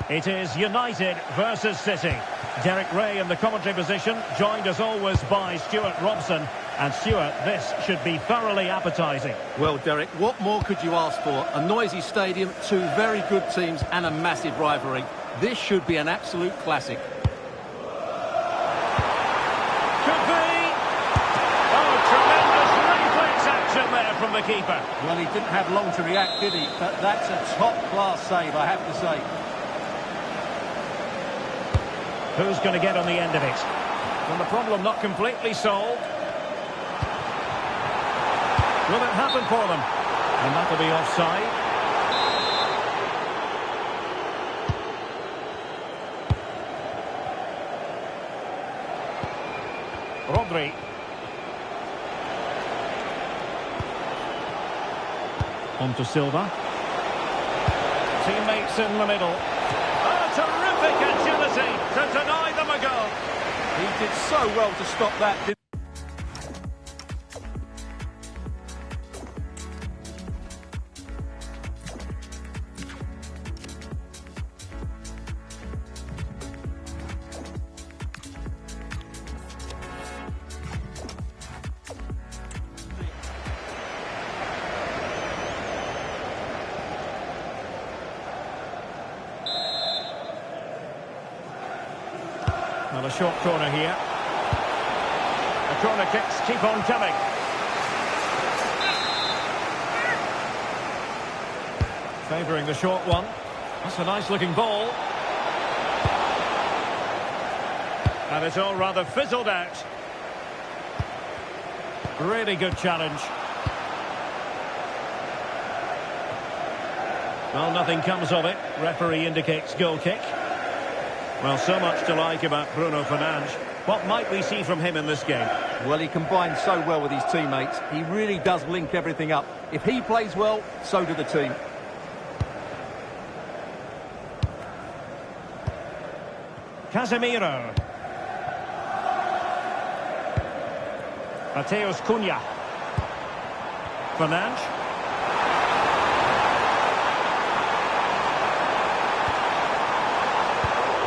It is United versus City. Derek Ray in the commentary position, joined as always by Stuart Robson. And Stuart, this should be thoroughly appetising. Well, Derek, what more could you ask for? A noisy stadium, two very good teams and a massive rivalry. This should be an absolute classic. Could be. Oh, tremendous reflex action there from the keeper. Well, he didn't have long to react, did he? But that's a top-class save, I have to say. Who's going to get on the end of it? Well, the problem not completely solved. Will it happen for them? And that'll be offside. Rodri. On to Silva. Teammates in the middle. Oh, terrific agility to deny them a goal. He did so well to stop that. Well, a short corner here. The corner kicks keep on coming. Favouring the short one. That's a nice looking ball. And it's all rather fizzled out. Really good challenge. Well, nothing comes of it. Referee indicates goal kick. Well, so much to like about Bruno Fernandes. What might we see from him in this game? Well, he combines so well with his teammates. He really does link everything up. If he plays well, so do the team. Casemiro. Mateus Cunha. Fernandes.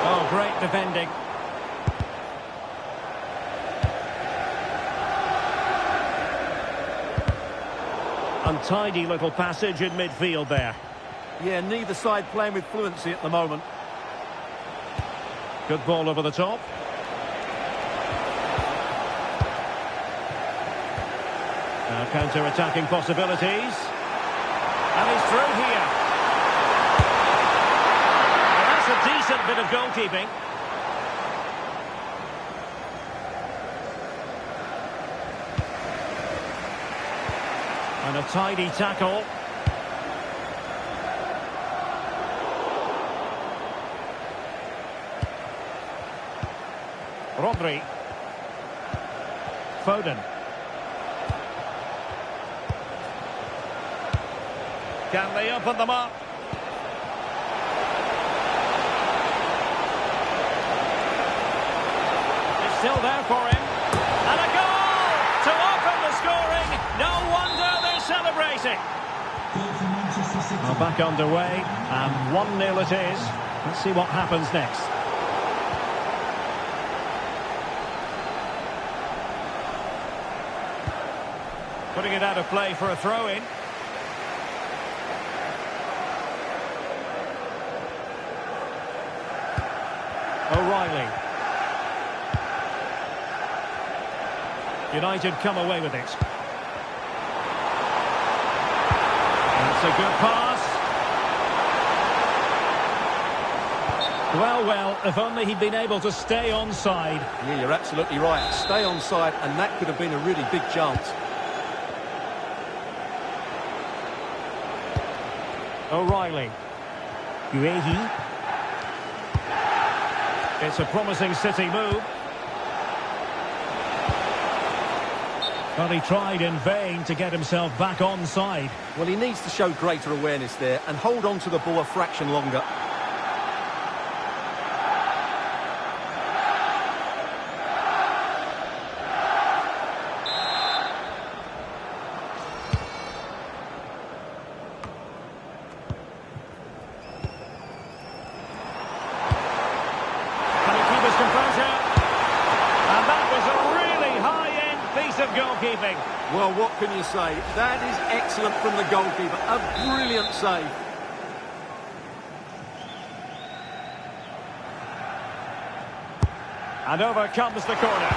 Oh, great defending. Untidy little passage in midfield there. Yeah, neither side playing with fluency at the moment. Good ball over the top. Now counter-attacking possibilities. And he's through here. A decent bit of goalkeeping. And a tidy tackle. Rodri. Foden. Can they open them up? Still there for him. And a goal to open the scoring. No wonder they're celebrating. Well, back underway. And 1-0 it is. Let's see what happens next. Putting it out of play for a throw-in. O'Reilly. United come away with it. That's a good pass. Well, if only he'd been able to stay onside. Yeah, you're absolutely right. Stay onside, and that could have been a really big chance. O'Reilly. Guehi. It's a promising City move. Well, he tried in vain to get himself back onside. Well, he needs to show greater awareness there and hold on to the ball a fraction longer. of goalkeeping. Well, what can you say? That is excellent from the goalkeeper. A brilliant save. And over comes the corner.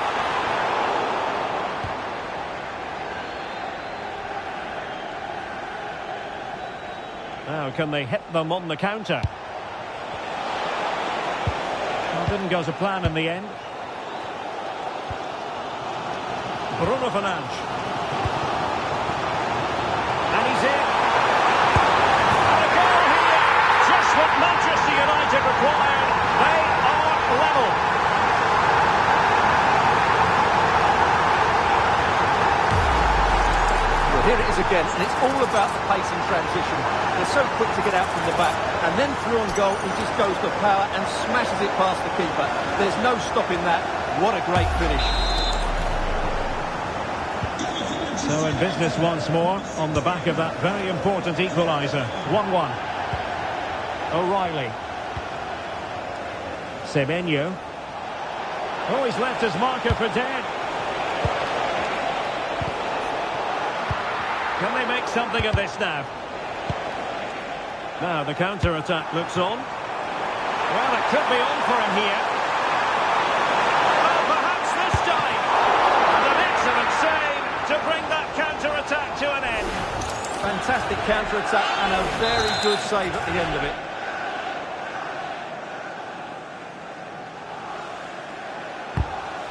Now, can they hit them on the counter? Well, didn't go to plan in the end. Bruno Fernandes. And he's in. And a goal here. Just what Manchester United required. They are level. Well, here it is again, and it's all about the pace in transition. They're so quick to get out from the back, and then through on goal, he just goes for power and smashes it past the keeper. There's no stopping that. What a great finish. So in business once more, on the back of that very important equaliser. 1-1. O'Reilly. Semenyo. Oh, he's left his marker for dead. Can they make something of this now? Now the counter-attack looks on. Well, it could be on for him here. Well, perhaps this time. And an excellent save to bring that counter-attack to an end. Fantastic counter-attack and a very good save at the end of it.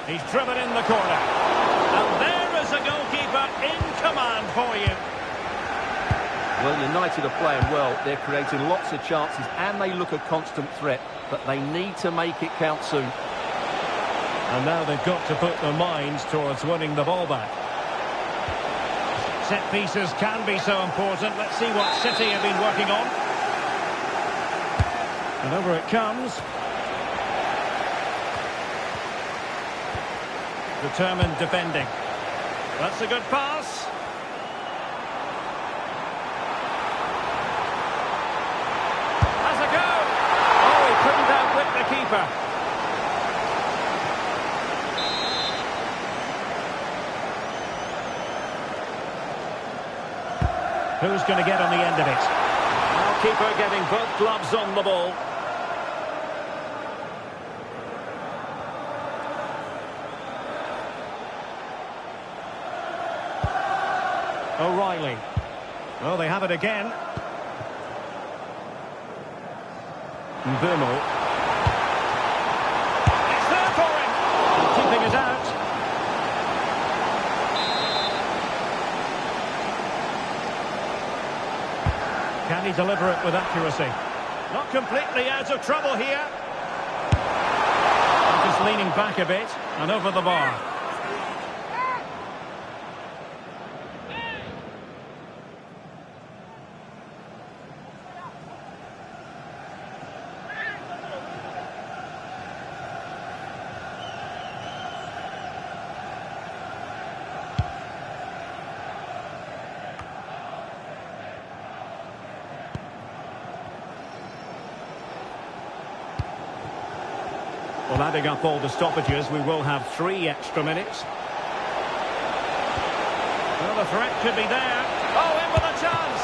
He's driven in the corner. And there is a goalkeeper in command for you. Well, United are playing well. They're creating lots of chances and they look a constant threat. But they need to make it count soon. And now they've got to put their minds towards winning the ball back. Set pieces can be so important. Let's see what City have been working on. And over it comes. Determined defending. That's a good pass. Has a go. Oh, he couldn't outwit the keeper. Who's going to get on the end of it? Now keeper getting both gloves on the ball. O'Reilly. Well, they have it again. Mbeumo. It's there for him. Keeping it out. Can he deliver it with accuracy? Not completely out of trouble here. Just leaning back a bit and over the bar. Well, adding up all the stoppages, we will have 3 extra minutes. Well, the threat could be there. Oh, in with a chance.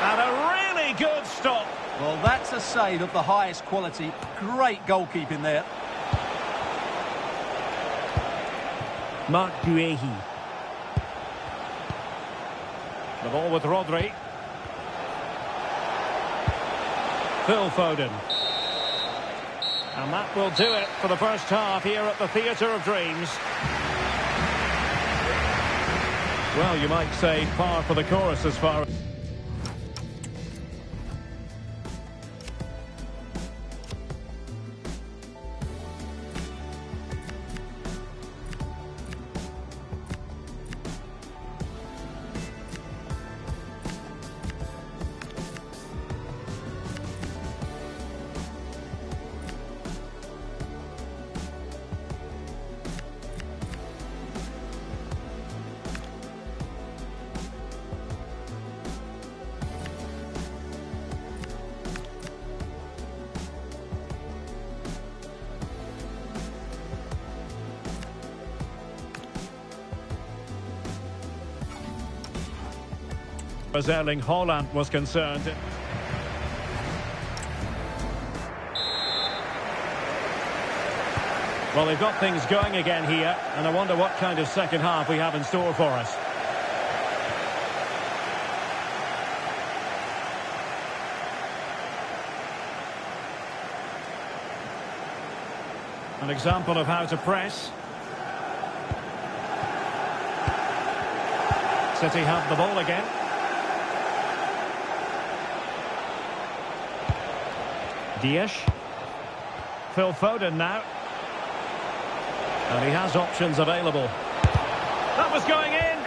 And a really good stop. Well, that's a save of the highest quality. Great goalkeeping there. Mark Guehi. The ball with Rodri. Phil Foden. And that will do it for the first half here at the Theatre of Dreams. Well, you might say par for the course as far as... As Erling Haaland was concerned. Well, they've got things going again here, and I wonder what kind of second half we have in store for us. An example of how to press. City have the ball again. Dias. Phil Foden now. And he has options available. That was going in.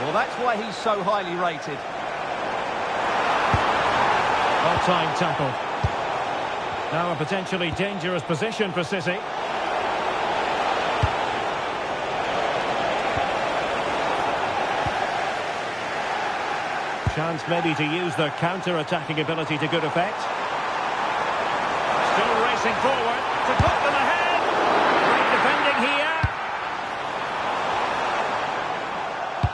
Well, that's why he's so highly rated. Well-timed tackle. Now a potentially dangerous position for City. Chance maybe to use their counter-attacking ability to good effect. Still racing forward to put them ahead. Great defending here.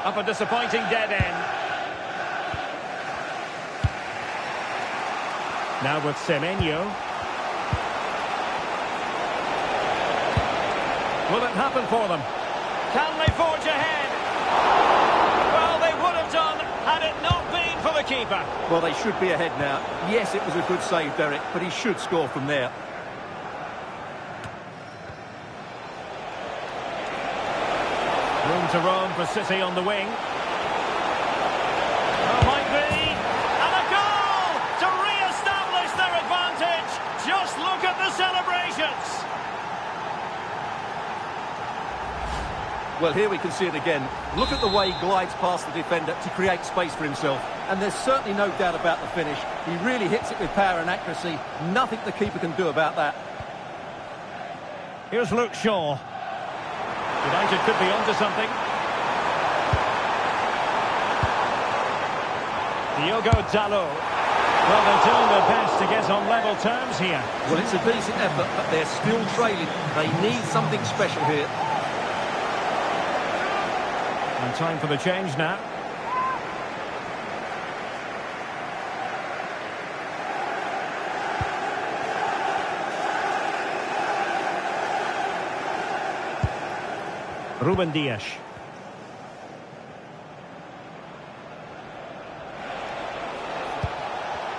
Up a disappointing dead end. Now with Semenyo. Will it happen for them? Can they forge ahead? Well, they would have done had it not been for the keeper. Well, they should be ahead now. Yes, it was a good save, Derek, but he should score from there. Room to roam for City on the wing. Oh, might be. And a goal to re-establish their advantage. Just look at the celebrations. Well, here we can see it again. Look at the way he glides past the defender to create space for himself. And there's certainly no doubt about the finish. He really hits it with power and accuracy. Nothing the keeper can do about that. Here's Luke Shaw. United could be onto something. Diogo Dalot. Well, they're doing their best to get on level terms here. Well, it's a decent effort, but they're still trailing. They need something special here. And time for the change now. Ruben Dias.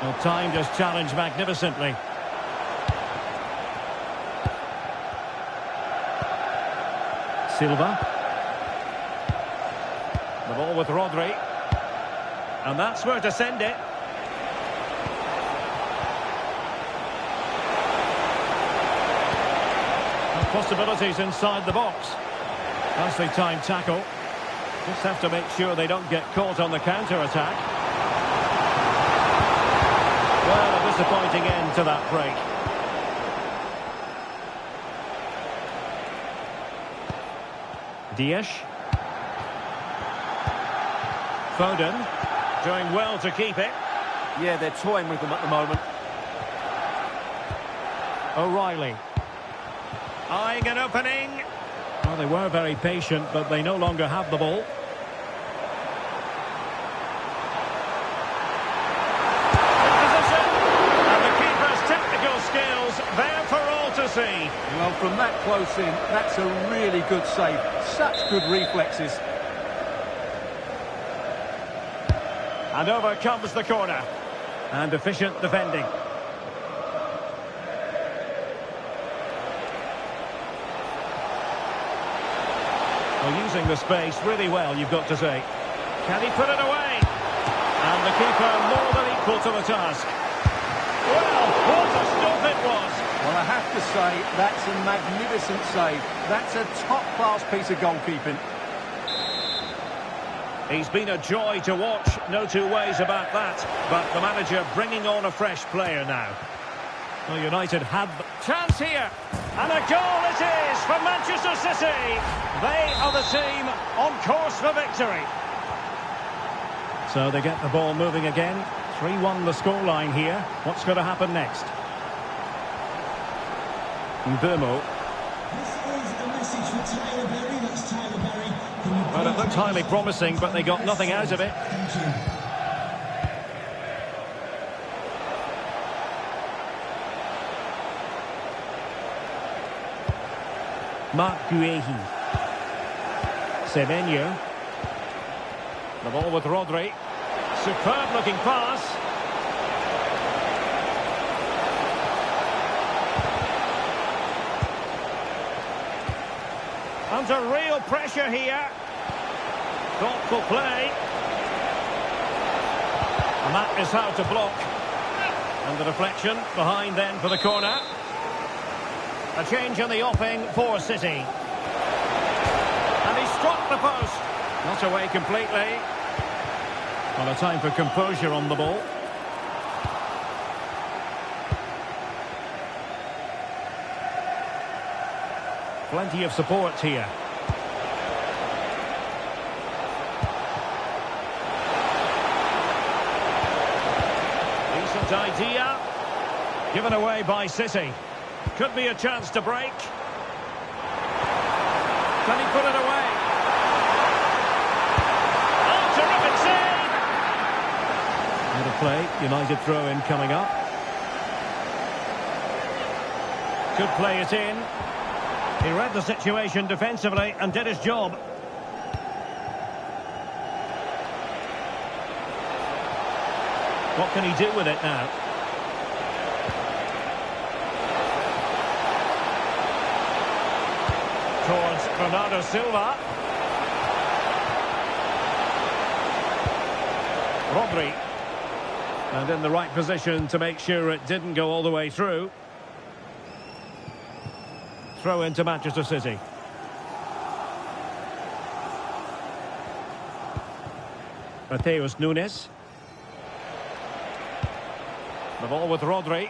Well, timed his challenge magnificently. Silva. The ball with Rodri. And that's where to send it. And possibilities inside the box. Nicely timed tackle. Just have to make sure they don't get caught on the counter-attack. Well, a disappointing end to that break. Dias. Foden, doing well to keep it. Yeah, they're toying with them at the moment. O'Reilly. Eyeing an opening. Well, they were very patient, but they no longer have the ball. In position. And the keeper's technical skills there for all to see. Well, from that close in, that's a really good save. Such good reflexes. And over comes the corner. And efficient defending. Well, using the space really well, you've got to say. Can he put it away? And the keeper more than equal to the task. Well, what a stop it was. Well, I have to say, that's a magnificent save. That's a top-class piece of goalkeeping. He's been a joy to watch, no two ways about that. But the manager bringing on a fresh player now. Well, United had the chance here. And a goal it is for Manchester City. They are the team on course for victory. So they get the ball moving again. 3-1 the scoreline here. What's going to happen next? Mbomo. Well, it looked highly promising, but they got nothing out of it. Mark Guehi. Semenyo. The ball with Rodri. Superb looking pass. Under real pressure here. Thoughtful play. And that is how to block. And the deflection behind then for the corner. A change in the offing for City. And he struck the post. Not away completely. Well, a time for composure on the ball. Plenty of support here. Decent idea. Given away by City. Could be a chance to break. Can he put it away? Oh, terrific save! Out of play. United throw-in coming up. Could play it in. He read the situation defensively and did his job. What can he do with it now? Towards Bernardo Silva. Rodri. And in the right position to make sure it didn't go all the way through. Throw into Manchester City. Mateus Nunes. The ball with Rodri.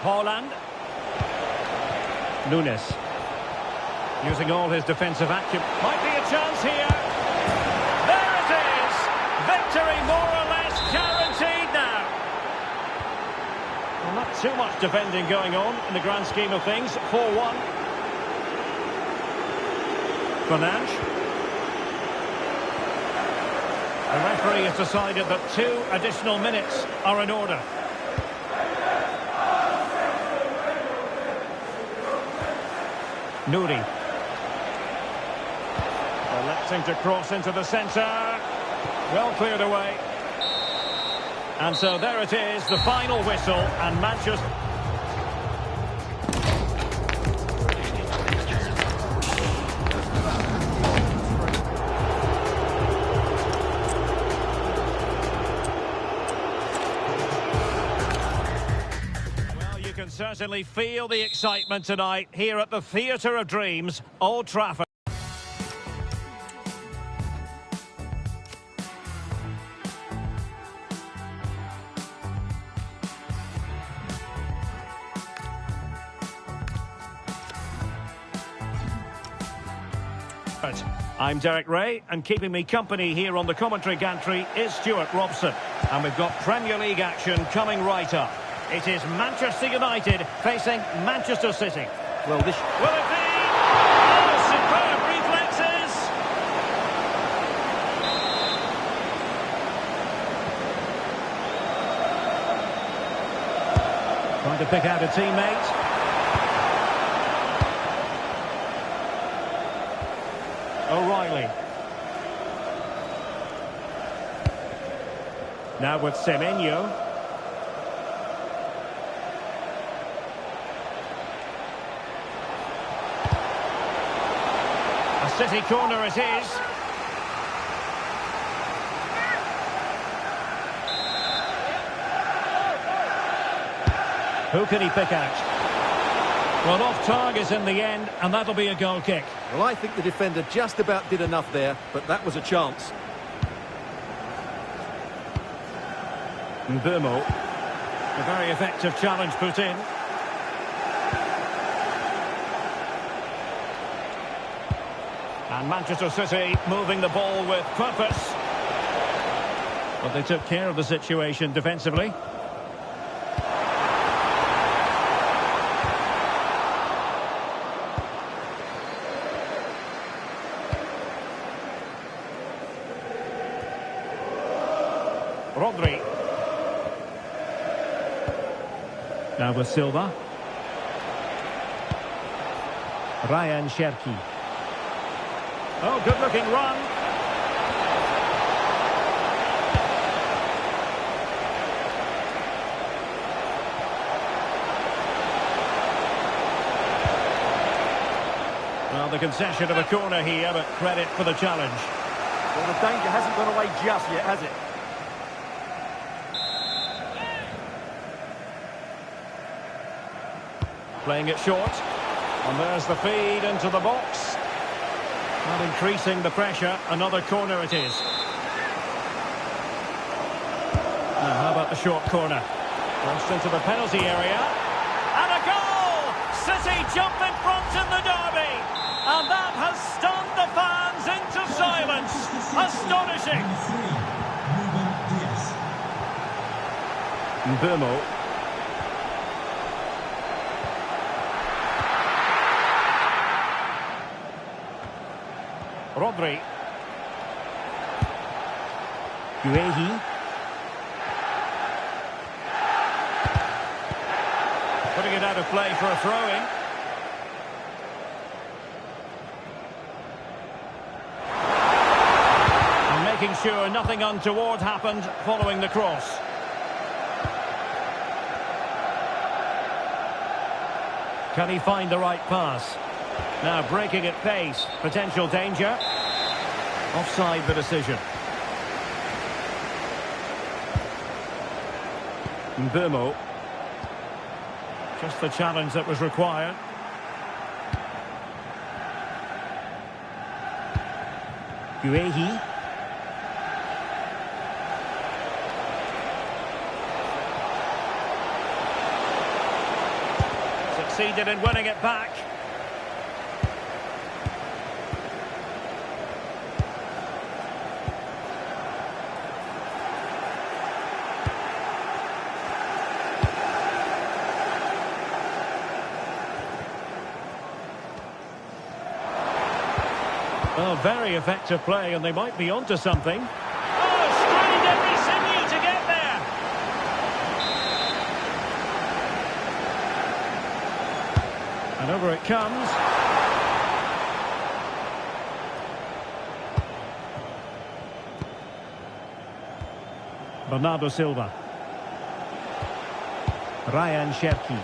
Haaland. Nunes. Using all his defensive acumen. Might be a chance here. There it is. Victory more or less guaranteed now. Well, not too much defending going on in the grand scheme of things. 4-1. Fernandes. The referee has decided that 2 additional minutes are in order. Nouri. Electing to cross into the centre. Well cleared away. And so there it is, the final whistle, and Manchester... Well, you can certainly feel the excitement tonight here at the Theatre of Dreams, Old Trafford. I'm Derek Ray, and keeping me company here on the commentary gantry is Stuart Robson. And we've got Premier League action coming right up. It is Manchester United facing Manchester City. Well, this... Will it be? Oh, superb reflexes! Trying to pick out a teammate. O'Reilly. Now with Semenyo. A City corner it is. Who can he pick out? Well, off target in the end, and that'll be a goal kick. Well, I think the defender just about did enough there, but that was a chance. Mbeumo. A very effective challenge put in. And Manchester City moving the ball with purpose. But they took care of the situation defensively. Rodri. Now with Silva. Ryan Cherki. Oh, good-looking run. Well, the concession of a corner here, but credit for the challenge. Well, the danger hasn't gone away just yet, has it? Playing it short. And there's the feed into the box. Not increasing the pressure. Another corner it is. Now, how about the short corner? Crossed into the penalty area. And a goal! City jump in front in the derby. And that has stunned the fans into silence. Astonishing. Mbeumo. Rodri. Guehi. Putting it out of play for a throw-in. And making sure nothing untoward happened following the cross. Can he find the right pass? Now breaking at pace. Potential danger. Offside the decision. Mbeumo. Just the challenge that was required. Guehi. Succeeded in winning it back. Well, very effective play, and they might be onto something. Oh, strained every sinew to get there. And over it comes. Bernardo Silva. Ryan Cherki.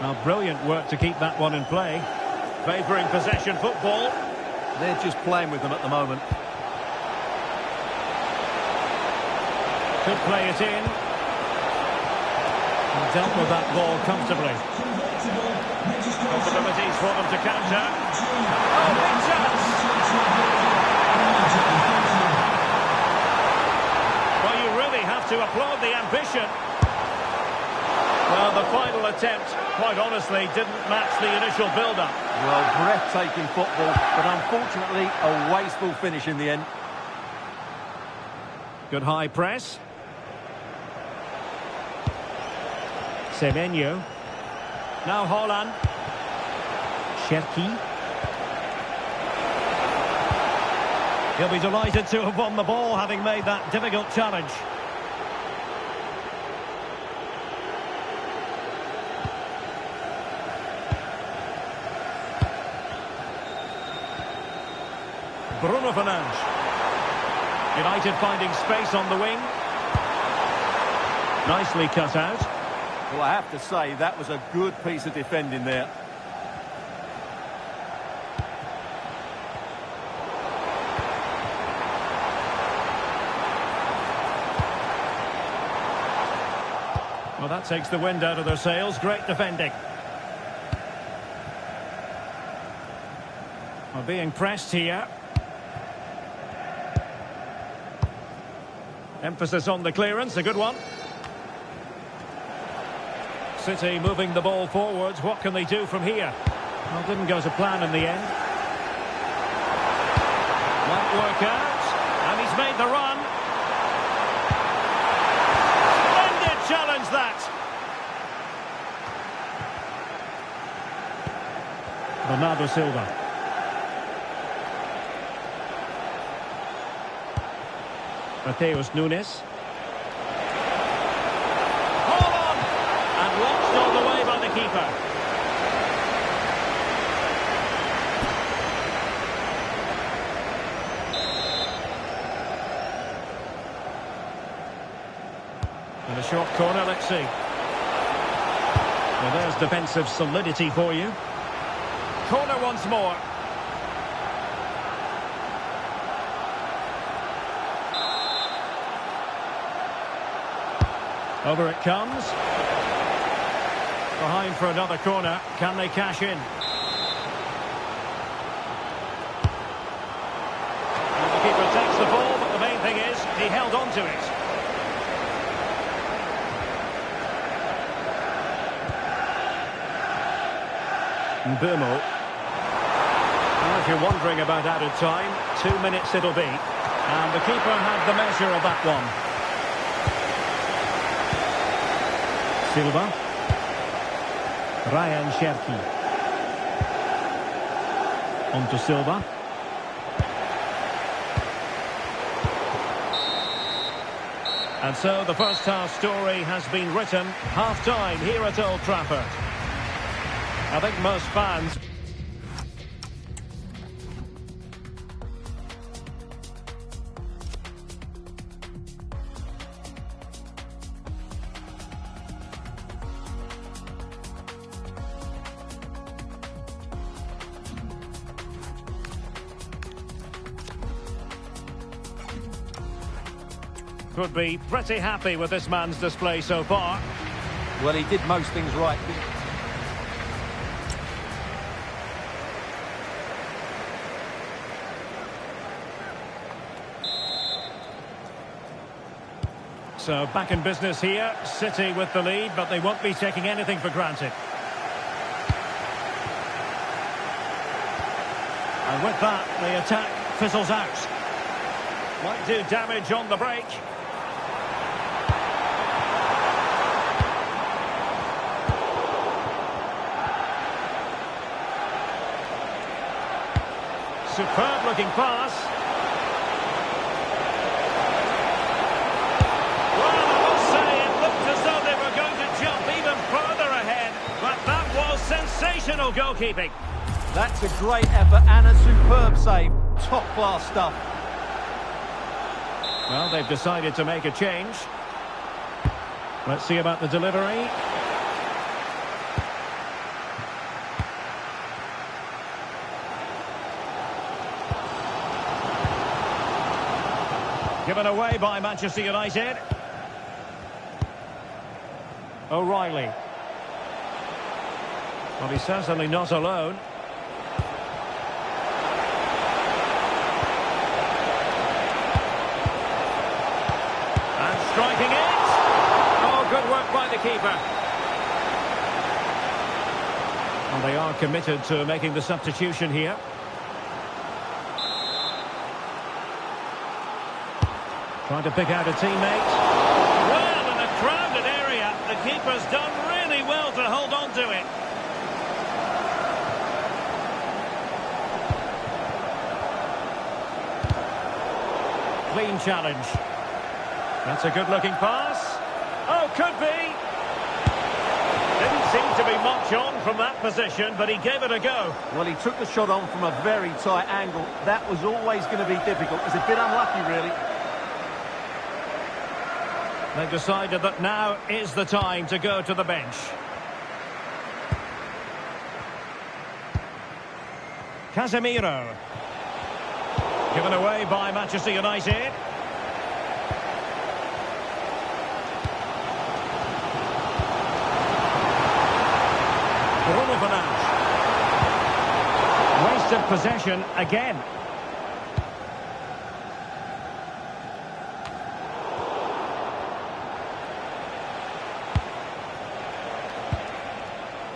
Now, brilliant work to keep that one in play. Favouring possession football. They're just playing with them at the moment. Could play it in. And dealt with that ball comfortably. Possibilities for them to counter. Oh, big chance! Well, you really have to applaud the ambition. Well, the final attempt, quite honestly, didn't match the initial build-up. Well, breathtaking football, but unfortunately a wasteful finish in the end. Good high press. Semenyo. Now Haaland. Cherki. He'll be delighted to have won the ball, having made that difficult challenge. Bruno Fernandes. United finding space on the wing. Nicely cut out. Well, I have to say, that was a good piece of defending there. Well, that takes the wind out of their sails. Great defending. Well, being pressed here. Emphasis on the clearance, a good one. City moving the ball forwards. What can they do from here? Well, didn't go to plan in the end. Might work out. And he's made the run. Splendid challenge, that. Bernardo Silva. Mateus Nunes. Hold on! And watched all the way by the keeper. a short corner, let's see. Well, there's defensive solidity for you. Corner once more. Over it comes. Behind for another corner. Can they cash in? And the keeper takes the ball, but the main thing is he held on to it. Burmo. Well, if you're wondering about added time, 2 minutes it'll be. And the keeper had the measure of that one. Silva. Ryan Cherki. On to Silva. And so the first half story has been written. Half-time here at Old Trafford. I think most fans... could be pretty happy with this man's display so far. Well, he did most things right. So back in business here, City with the lead, but they won't be taking anything for granted. And with that, the attack fizzles out. Might do damage on the break. Superb looking pass. Well, I must say it looked as though they were going to jump even further ahead, but that was sensational goalkeeping. That's a great effort and a superb save. Top class stuff. Well, they've decided to make a change. Let's see about the delivery. Given away by Manchester United. O'Reilly. Well, he's certainly not alone. Striking it. Oh, good work by the keeper. Well, they are committed to making the substitution here. Trying to pick out a teammate. Well, in a crowded area, the keeper's done really well to hold on to it. Clean challenge. That's a good-looking pass. Oh, could be. Didn't seem to be much on from that position, but he gave it a go. Well, he took the shot on from a very tight angle. That was always going to be difficult. It was a bit unlucky, really. They've decided that now is the time to go to the bench. Casemiro. Given away by Manchester United. Wasted possession again.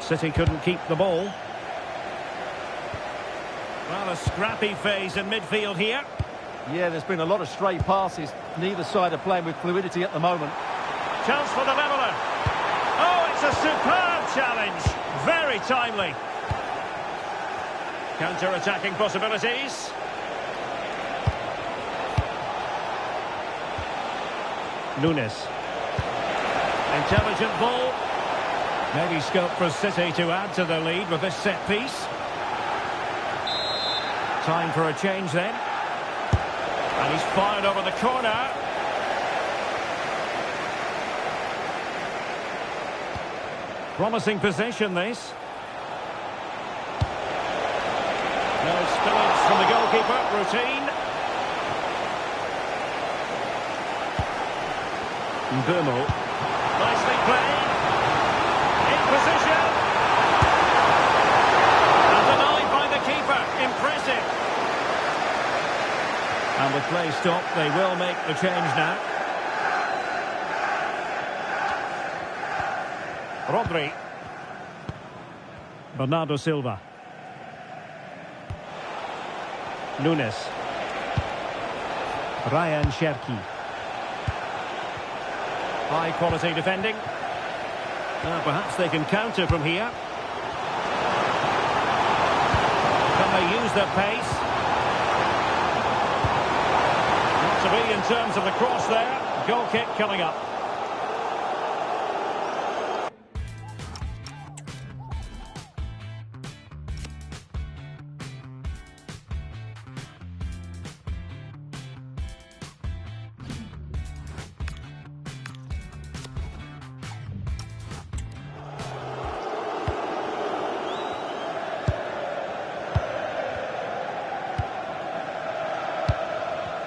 City couldn't keep the ball. Well, a scrappy phase in midfield here. Yeah, there's been a lot of stray passes. Neither side are playing with fluidity at the moment. Chance for the leveller. Oh, it's a superb challenge. Very timely. Counter-attacking possibilities. Nunes. Intelligent ball. Maybe scope for City to add to the lead with this set piece. Time for a change then. And he's fired over the corner. Promising position, this. No spillage from the goalkeeper. Routine. Mbumo. Nicely played. In position. And denied by the keeper. Impressive. And with play stopped, they will make the change now. Rodri. Bernardo Silva. Nunes. Ryan Cherki. High quality defending. Perhaps they can counter from here. Can they use their pace? Not to be in terms of the cross there. Goal kick coming up.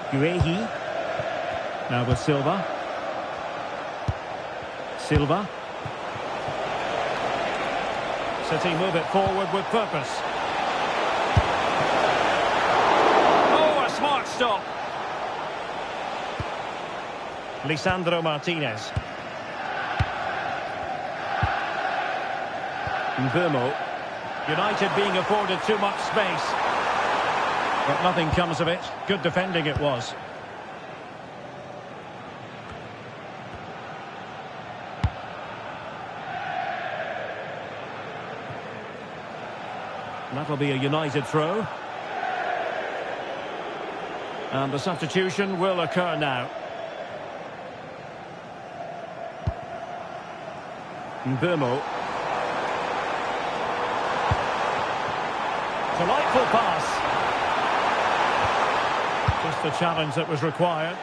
Guehi. Now with Silva. Silva. City move it forward with purpose. Oh, a smart stop. Lisandro Martinez. Mbumo. United being afforded too much space. But nothing comes of it. Good defending it was. That'll be a United throw. And the substitution will occur now. Mbumo. Delightful pass. Just the challenge that was required.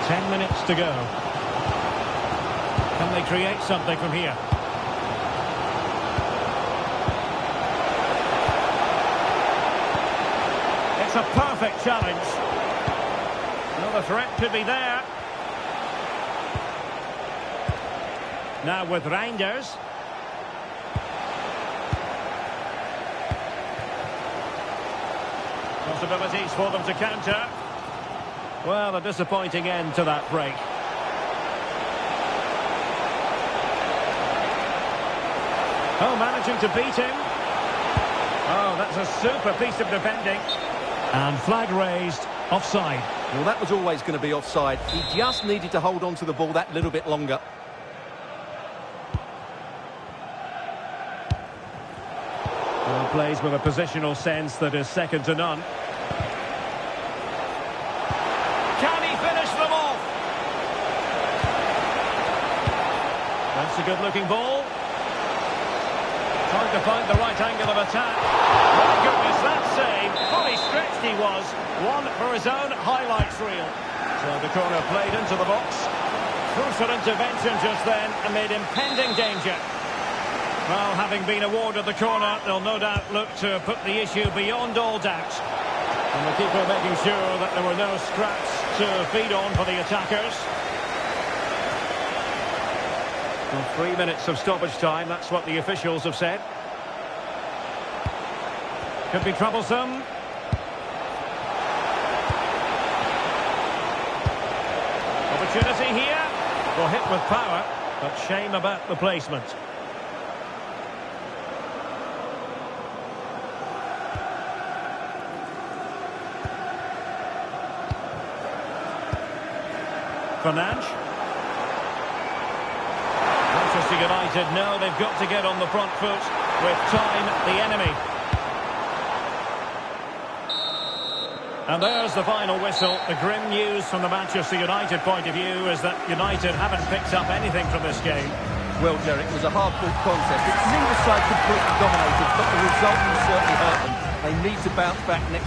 Ten minutes to go. Can they create something from here? It's a perfect challenge. Another threat could be there. Now with Reinders. Possibilities for them to counter. Well, a disappointing end to that break. Oh, managing to beat him. Oh, that's a super piece of defending. And flag raised, offside. Well, that was always going to be offside. He just needed to hold on to the ball that little bit longer. Well, plays with a positional sense that is second to none. Can he finish them off? That's a good-looking ball. Trying to find the right angle of attack. My goodness, that save. Fully stretched he was. One for his own highlights reel. So the corner played into the box. Crucial intervention just then amid impending danger. Well, having been awarded the corner, they'll no doubt look to put the issue beyond all doubt. And the keeper making sure that there were no scraps to feed on for the attackers. Well, 3 minutes of stoppage time, that's what the officials have said. Could be troublesome. Opportunity here. Well, hit with power, but shame about the placement. Fernandes. Manchester United know they've got to get on the front foot with time the enemy. And there's the final whistle. The grim news from the Manchester United point of view is that United haven't picked up anything from this game. Well, Derek, it was a hard-fought contest. Neither side completely dominated, but the result will certainly hurt them. They need to bounce back next